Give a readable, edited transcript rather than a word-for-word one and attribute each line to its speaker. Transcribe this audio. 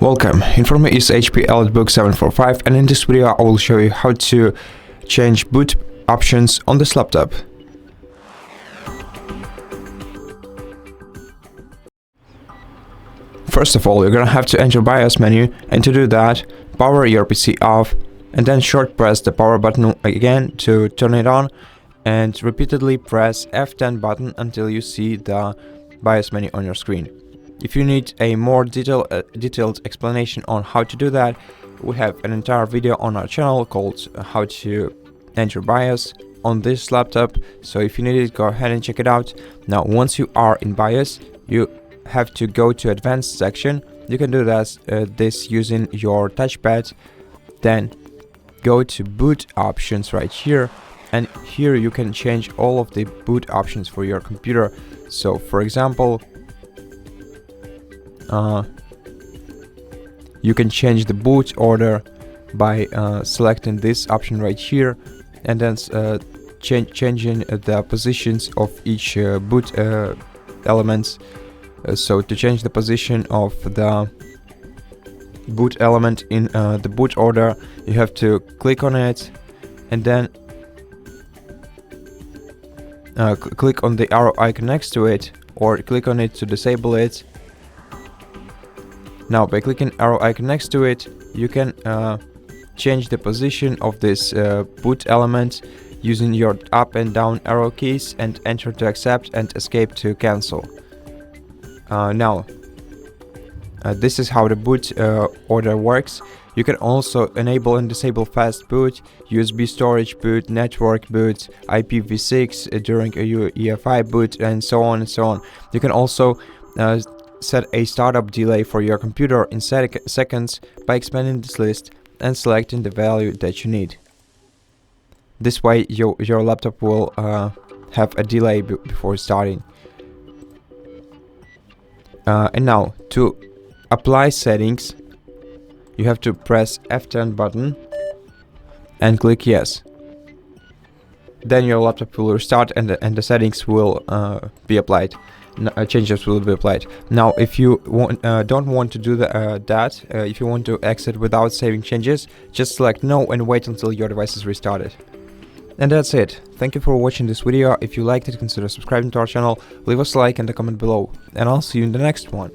Speaker 1: Welcome, in front of me is HP EliteBook 745, and in this video I will show you how to change boot options on this laptop. First of all, you're gonna have to enter BIOS menu, and to do that, power your PC off, and then short press the power button again to turn it on, and repeatedly press F10 button until you see the BIOS menu on your screen. If you need a more detailed explanation on how to do that, we have an entire video on our channel called how to enter BIOS on this laptop, so if you need it, go ahead and check it out. Now, once you are in BIOS, you have to go to advanced section. You can do this using your touchpad, then go to boot options right here, and here you can change all of the boot options for your computer. So for example, you can change the boot order by selecting this option right here, and then changing the positions of each boot elements. So to change the position of the boot element in the boot order, you have to click on it, and then click on the arrow icon next to it, or click on it to disable it. Now, by clicking arrow icon next to it, you can change the position of this boot element using your up and down arrow keys, and enter to accept and escape to cancel. Now, this is how the boot order works. You can also enable and disable fast boot, USB storage boot, network boot, IPv6 during a EFI boot, and so on and so on. You can also set a startup delay for your computer in seconds by expanding this list and selecting the value that you need. This way your laptop will have a delay before starting. And now, to apply settings, you have to press F10 button and click yes. Then your laptop will restart, and the settings will be applied. Changes will be applied. Now, if you don't want to do that, if you want to exit without saving changes, just select no and wait until your device is restarted. And that's it. Thank you for watching this video. If you liked it, consider subscribing to our channel, leave us a like and a comment below, and I'll see you in the next one.